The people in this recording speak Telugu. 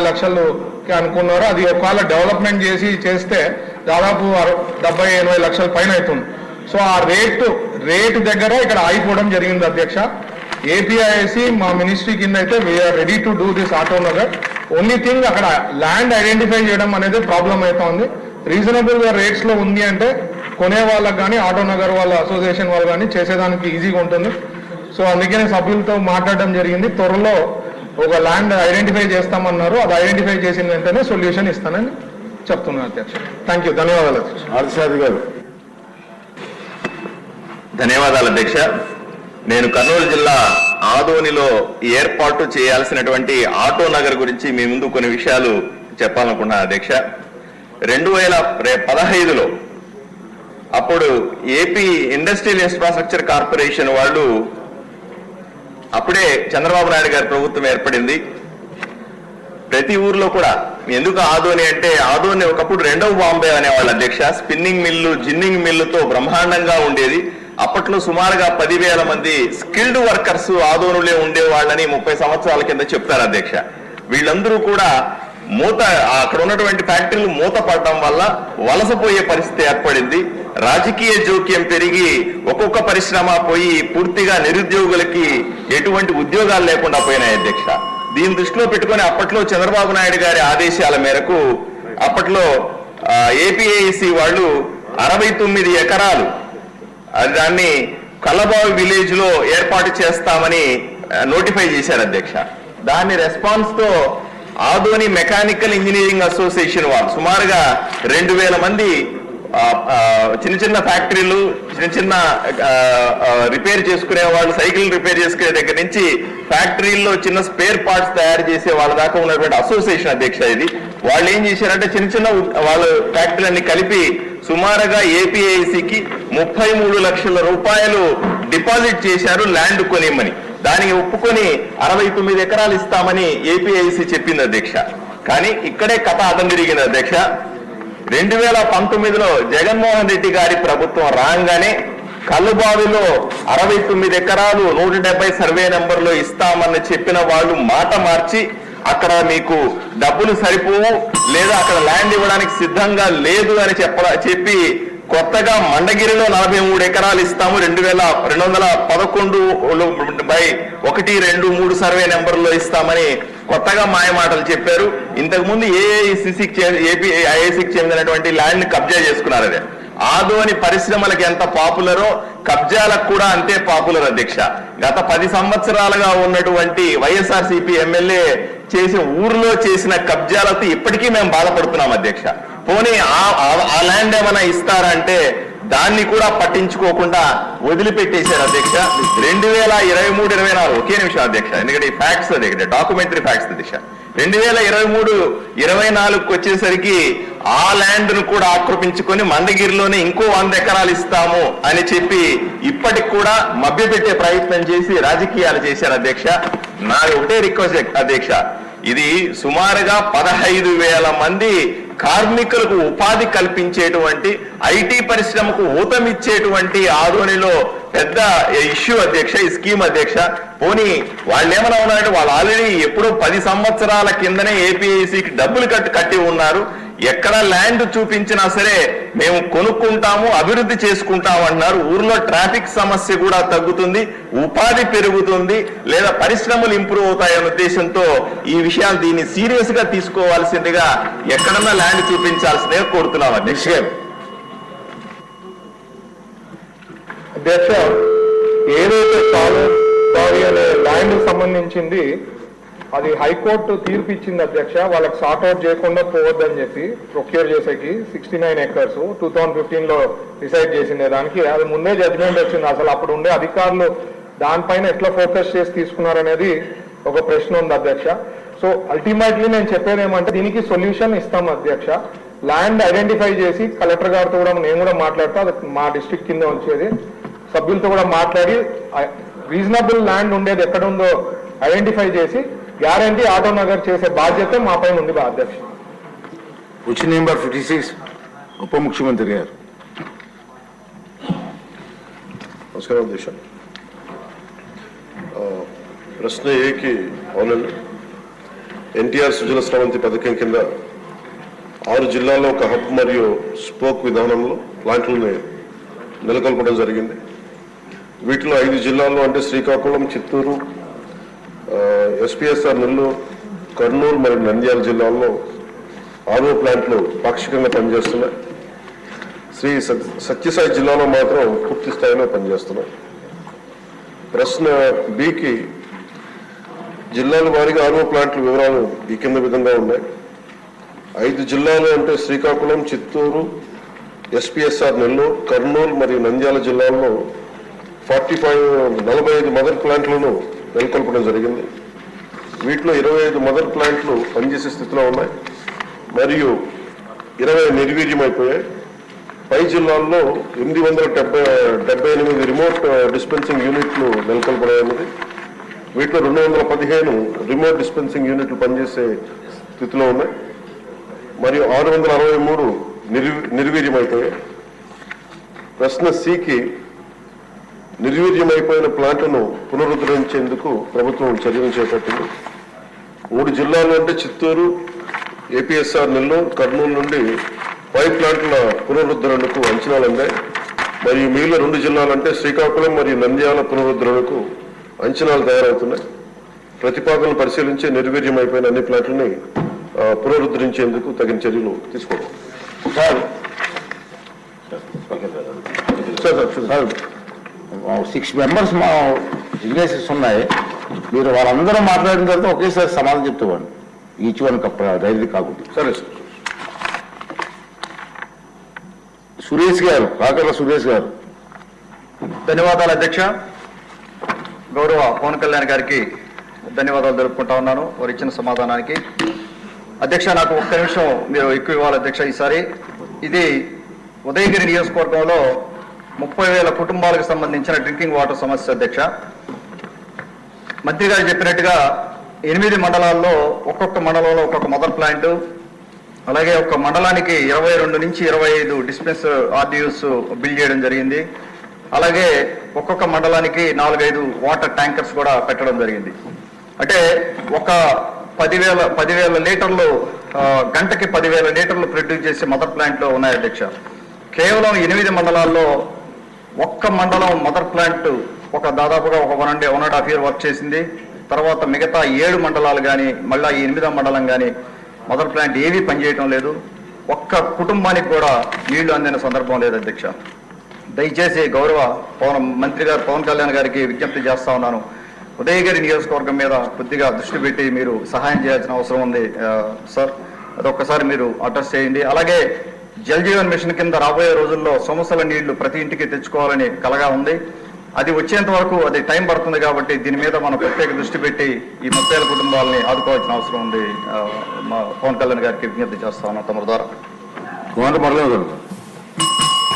లక్షలకి అనుకున్నారు. అది ఒకవేళ డెవలప్మెంట్ చేస్తే దాదాపు 70-80 లక్షల పైన అవుతుంది. సో ఆ రేటు దగ్గర ఇక్కడ ఆగిపోవడం జరిగింది అధ్యక్ష. ఏపీఐసి మా మినిస్ట్రీ కింద అయితే we're ready to do this auto Nagar. Only thing అక్కడ ల్యాండ్ ఐడెంటిఫై చేయడం అనేది ప్రాబ్లం అవుతుంది. రీజనబుల్గా రేట్స్లో ఉంది అంటే కొనే వాళ్ళకి కానీ ఆటో నగర్ వాళ్ళ అసోసియేషన్ వాళ్ళు కానీ చేసేదానికి ఈజీగా ఉంటుంది. సో అందుకనే సభ్యులతో మాట్లాడడం జరిగింది. త్వరలో ఒక ల్యాండ్ ఐడెంటిఫై చేస్తామన్నారు. అది ఐడెంటిఫై చేసిన వెంటనే సొల్యూషన్ ఇస్తానని చెప్తున్నాను అధ్యక్ష. Thank you. ధన్యవాదాలు అధ్యక్ష. ఆదిశాది గారు. ధన్యవాదాలు అధ్యక్ష. నేను కర్నూలు జిల్లా ఆదోనిలో ఏర్పాటు చేయాల్సినటువంటి ఆటో నగర్ గురించి మీ ముందు కొన్ని విషయాలు చెప్పాలనుకున్నాను అధ్యక్ష. 2015లో అప్పుడు ఏపీ ఇండస్ట్రియల్ ఇన్ఫ్రాస్ట్రక్చర్ కార్పొరేషన్ వాళ్ళు, అప్పుడే చంద్రబాబు నాయుడు గారి ప్రభుత్వం ఏర్పడింది. ప్రతి ఊర్లో కూడా ఎందుకు ఆదోని అంటే ఆదోని ఒకప్పుడు రెండవ బాంబే అనేవాళ్ళు అధ్యక్ష. స్పిన్నింగ్ మిల్లు, జిన్నింగ్ మిల్లుతో బ్రహ్మాండంగా ఉండేది. అప్పట్లో సుమారుగా 10,000 మంది స్కిల్డ్ వర్కర్స్ ఆదోనులే ఉండేవాళ్ళని 30 సంవత్సరాల కింద చెప్తారు అధ్యక్ష. వీళ్ళందరూ కూడా అక్కడ ఉన్నటువంటి ఫ్యాక్టరీలు మూతపడడం వల్ల వలసపోయే పరిస్థితి ఏర్పడింది. రాజకీయ జోక్యం పెరిగి ఒక్కొక్క పరిశ్రమ పోయి పూర్తిగా నిరుద్యోగులకి ఎటువంటి ఉద్యోగాలు లేకుండా పోయినాయి అధ్యక్ష. దీని దృష్టిలో పెట్టుకుని అప్పట్లో చంద్రబాబు నాయుడు గారి ఆదేశాల మేరకు అప్పట్లో ఏపీఐసి వాళ్ళు 69 ఎకరాలు దాన్ని కల్లబావి విలేజ్ లో ఏర్పాటు చేస్తామని నోటిఫై చేశారు అధ్యక్ష. దాని రెస్పాన్స్ తో ఆదోని మెకానికల్ ఇంజనీరింగ్ అసోసియేషన్ వాళ్ళు సుమారుగా 2,000 మంది చిన్న చిన్న ఫ్యాక్టరీలు, చిన్న రిపేర్ చేసుకునే వాళ్ళు, సైకిల్ రిపేర్ చేసుకునే దగ్గర నుంచి ఫ్యాక్టరీల్లో చిన్న స్పేర్ పార్ట్స్ తయారు చేసే వాళ్ళ దాకా ఉన్నటువంటి అసోసియేషన్ అధ్యక్ష ఇది. వాళ్ళు ఏం చేశారంటే చిన్న వాళ్ళ ఫ్యాక్టరీలన్నీ కలిపి సుమారుగా ఏపీఐసికి 33 లక్షల రూపాయలు డిపాజిట్ చేశారు ల్యాండ్ కొనిమ్మని. దానికి ఒప్పుకొని 69 ఎకరాలు ఇస్తామని ఏపీఐసి చెప్పింది అధ్యక్ష. కానీ ఇక్కడే కథ అదం తిరిగింది అధ్యక్ష. 2019లో జగన్మోహన్ రెడ్డి గారి ప్రభుత్వం రాగానే కల్లుబావిలో 69 ఎకరాలు 170 సర్వే నెంబర్లో ఇస్తామని చెప్పిన వాళ్ళు మాట మార్చి అక్కడ మీకు డబ్బులు సరిపోవు లేదా అక్కడ ల్యాండ్ ఇవ్వడానికి సిద్ధంగా లేదు అని చెప్పి కొత్తగా మండగిరిలో 43 ఎకరాలు ఇస్తాము 2211/123 సర్వే నెంబర్లో ఇస్తామని కొత్తగా మాయమాటలు చెప్పారు. ఇంతకుముందు ఏపీఐసికి చెందినటువంటి ల్యాండ్ కబ్జా చేసుకున్నారు. అదే ఆదోని పరిశ్రమలకు ఎంత పాపులరో కబ్జాలకు కూడా అంతే పాపులర్ అధ్యక్ష. గత 10 సంవత్సరాలుగా ఉన్నటువంటి వైఎస్ఆర్సీపీ ఎమ్మెల్యే చేసిన ఊర్లో చేసిన కబ్జాలతో ఇప్పటికీ మేము బాధపడుతున్నాం అధ్యక్ష. పోనీ ఆ ల్యాండ్ ఏమైనా ఇస్తారంటే దాన్ని కూడా పట్టించుకోకుండా వదిలిపెట్టేశారు అధ్యక్ష. 2023-24 ఒకే నిమిషం అధ్యక్ష, ఎందుకంటే ఈ ఫ్యాక్ట్స్ అధ్యక్ష, డాక్యుమెంటరీ ఫ్యాక్ట్స్ అధ్యక్ష. 2023-24 వచ్చేసరికి ఆ ల్యాండ్ ను కూడా ఆక్రమించుకొని మందగిరిలోనే ఇంకో 100 ఎకరాలు ఇస్తాము అని చెప్పి ఇప్పటికి కూడా మభ్యపెట్టే ప్రయత్నం చేసి రాజకీయాలు చేశారు అధ్యక్ష. నా ఒకటే రిక్వెస్ట్ అధ్యక్ష, ఇది సుమారుగా 15,000 మంది కార్మికులకు ఉపాధి కల్పించేటువంటి, ఐటీ పరిశ్రమకు ఊతమిచ్చేటువంటి ఆదోనిలో పెద్ద ఇష్యూ అధ్యక్ష ఈ స్కీమ్ అధ్యక్ష. పోనీ వాళ్ళు ఏమైనా ఉన్నారంటే వాళ్ళు ఆల్రెడీ ఎప్పుడో 10 సంవత్సరాల కిందనే ఏపీఐసికి డబ్బులు కట్టి ఉన్నారు. ఎక్కడ ల్యాండ్ చూపించినా సరే మేము కొనుక్కుంటాము, అభివృద్ధి చేసుకుంటాము అన్నారు. ఊర్లో ట్రాఫిక్ సమస్య కూడా తగ్గుతుంది, ఉపాధి పెరుగుతుంది, లేదా పరిశ్రమలు ఇంప్రూవ్ అవుతాయనే ఉద్దేశంతో ఈ విషయాలు దీన్ని సీరియస్ గా తీసుకోవాల్సిందిగా ఎక్కడన్నా ల్యాండ్ చూపించాల్సిందిగా కోరుతున్నాం అధ్యక్ష. అధ్యక్ష, ఏదైతే బావి అనే ల్యాండ్ సంబంధించింది అది హైకోర్టు తీర్పు ఇచ్చింది అధ్యక్ష. వాళ్ళకి సార్ట్అవుట్ చేయకుండా పోవద్దని చెప్పి ప్రొక్యూర్ చేసేకి 69 ఎకర్స్ 2015లో డిసైడ్ చేసింది. దానికి అది ముందే జడ్జిమెంట్ వచ్చింది. అసలు అప్పుడు ఉండే అధికారులు దానిపైన ఎట్లా ఫోకస్ చేసి తీసుకున్నారనేది ఒక ప్రశ్న ఉంది అధ్యక్ష. సో అల్టిమేట్లీ నేను చెప్పేది ఏమంటే దీనికి సొల్యూషన్ ఇస్తాం అధ్యక్ష. ల్యాండ్ ఐడెంటిఫై చేసి కలెక్టర్ గారితో కూడా నేను కూడా మాట్లాడుతూ అది మా డిస్ట్రిక్ట్ కింద వచ్చేది, సభ్యులతో కూడా మాట్లాడి రీజనబుల్ ల్యాండ్ ఉండేది ఎక్కడ ఉందో ఐడెంటిఫై చేసి గ్యారంటీ ఆటో నగర్ చేసే బాధ్యత మా పైన ఉంది అధ్యక్ష. క్వశ్చన్ నెంబర్ 56 ఉప ముఖ్యమంత్రి గారు. నమస్కారం అధ్యక్ష. ప్రశ్న ఏకి అవునండి. ఎన్టీఆర్ సుజల స్రవంతి పథకం కింద 6 జిల్లాల్లో ఒక హబ్ మరియు స్పోక్ విధానంలో ప్లాంట్లను నెలకొల్పడం జరిగింది. వీటిలో 5 జిల్లాల్లో అంటే శ్రీకాకుళం, చిత్తూరు, ఎస్పీఎస్ఆర్ నెల్లూరు, కర్నూలు మరియు నంద్యాల జిల్లాల్లో ఆర్ఓ ప్లాంట్లు పాక్షికంగా పనిచేస్తున్నాయి. శ్రీ సత్యసాయి జిల్లాలో మాత్రం పూర్తి స్థాయిలో పనిచేస్తున్నాయి. ప్రశ్న బికి జిల్లాల వారీగా ఆర్ఓ ప్లాంట్ల వివరాలు ఈ కింద విధంగా ఉన్నాయి. 5 జిల్లాలు అంటే శ్రీకాకుళం, చిత్తూరు, ఎస్పీఎస్ఆర్ నెల్లూరు, కర్నూలు మరియు నంద్యాల జిల్లాల్లో 45 మదర్ ప్లాంట్లను నెలకొల్పడం జరిగింది. వీటిలో 25 మదర్ ప్లాంట్లు పనిచేసే స్థితిలో ఉన్నాయి మరియు 20 నిర్వీర్యమైపోయాయి. పై జిల్లాల్లో 878 రిమోట్ డిస్పెన్సింగ్ యూనిట్లు నెలకొల్పడమైనది. వీటిలో 215 రిమోట్ డిస్పెన్సింగ్ యూనిట్లు పనిచేసే స్థితిలో ఉన్నాయి మరియు 663 నిర్వీర్యమైపోయాయి. ప్రశ్న సికి నిర్వీర్యమైపోయిన ప్లాంట్లను పునరుద్ధరించేందుకు ప్రభుత్వం చర్యలు చేపట్టింది. 3 జిల్లాలు అంటే చిత్తూరు, ఏపీఎస్ఆర్ నెల్లూరు, కర్నూలు నుండి 5 ప్లాంట్ల పునరుద్ధరణకు అంచనాలు అందాయి మరియు మిగిలిన 2 జిల్లాలంటే శ్రీకాకుళం మరియు నంద్యాల పునరుద్ధరణకు అంచనాలు తయారవుతున్నాయి. ప్రతిపాదనలు పరిశీలించి నిర్వీర్యమైపోయిన అన్ని ప్లాంట్లని పునరుద్ధరించేందుకు తగిన చర్యలు తీసుకోవడం. సార్ 6 మెంబర్స్ మా సిగ్నేచర్స్ ఉన్నాయి. మీరు వాళ్ళందరూ మాట్లాడిన తర్వాత ఒకేసారి సమాధానం చెప్తామండి. ఈచ్ వన్ డైరీ కాకుండా. సరే సార్. సురేష్ గారు, కాకర్ల సురేష్ గారు. ధన్యవాదాలు అధ్యక్ష. గౌరవ పవన్ కళ్యాణ్ గారికి ధన్యవాదాలు తెలుపుకుంటా ఉన్నాను వారు ఇచ్చిన సమాధానానికి. అధ్యక్ష, నాకు ఒక్క నిమిషం మీరు ఎక్కువ ఇవ్వాలి అధ్యక్ష. ఈసారి ఇది ఉదయగిరి నియోజకవర్గంలో 30,000 కుటుంబాలకు సంబంధించిన డ్రింకింగ్ వాటర్ సమస్య అధ్యక్ష. మంత్రి గారు చెప్పినట్టుగా 8 మండలాల్లో ఒక్కొక్క మండలంలో ఒక్కొక్క మదర్ ప్లాంట్, అలాగే ఒక మండలానికి 22 నుంచి 25 డిస్పెన్సర్ ఆర్డీయూస్ బిల్డ్ చేయడం జరిగింది. అలాగే ఒక్కొక్క మండలానికి 4-5 వాటర్ ట్యాంకర్స్ కూడా పెట్టడం జరిగింది. అంటే ఒక 10,000 లీటర్లు గంటకి 10,000 లీటర్లు ప్రొడ్యూస్ చేసే మదర్ ప్లాంట్లు ఉన్నాయి అధ్యక్ష. కేవలం 8 మండలాల్లో ఒక్క మండలం మదర్ ప్లాంట్ దాదాపుగా 1.5 year వర్క్ చేసింది. తర్వాత మిగతా 7 మండలాలు కానీ మళ్ళీ ఈ 8వ మండలం కానీ మదర్ ప్లాంట్ ఏవీ పనిచేయటం లేదు. ఒక్క కుటుంబానికి కూడా నీళ్లు అందిన సందర్భం లేదు అధ్యక్ష. దయచేసి గౌరవ మంత్రి గారు పవన్ కళ్యాణ్ గారికి విజ్ఞప్తి చేస్తా ఉన్నాను, ఉదయగిరి నియోజకవర్గం మీద కొద్దిగా దృష్టి పెట్టి మీరు సహాయం చేయాల్సిన అవసరం ఉంది సార్. అదొక్కసారి మీరు అడ్రస్ చేయండి. అలాగే జల్ జీవన్ మిషన్ కింద రాబోయే రోజుల్లో సమస్యల నీళ్లు ప్రతి ఇంటికి తెచ్చుకోవాలని కలగా ఉంది. అది వచ్చేంత వరకు అది టైం పడుతుంది కాబట్టి దీని మీద మనం ప్రత్యేక దృష్టి పెట్టి ఈ 30,000 కుటుంబాలని ఆదుకోవాల్సిన అవసరం ఉంది. మా పవన్ కళ్యాణ్ గారికి విజ్ఞప్తి చేస్తా ఉన్నాం తమ ద్వారా. కోమటి మురళీ గారు.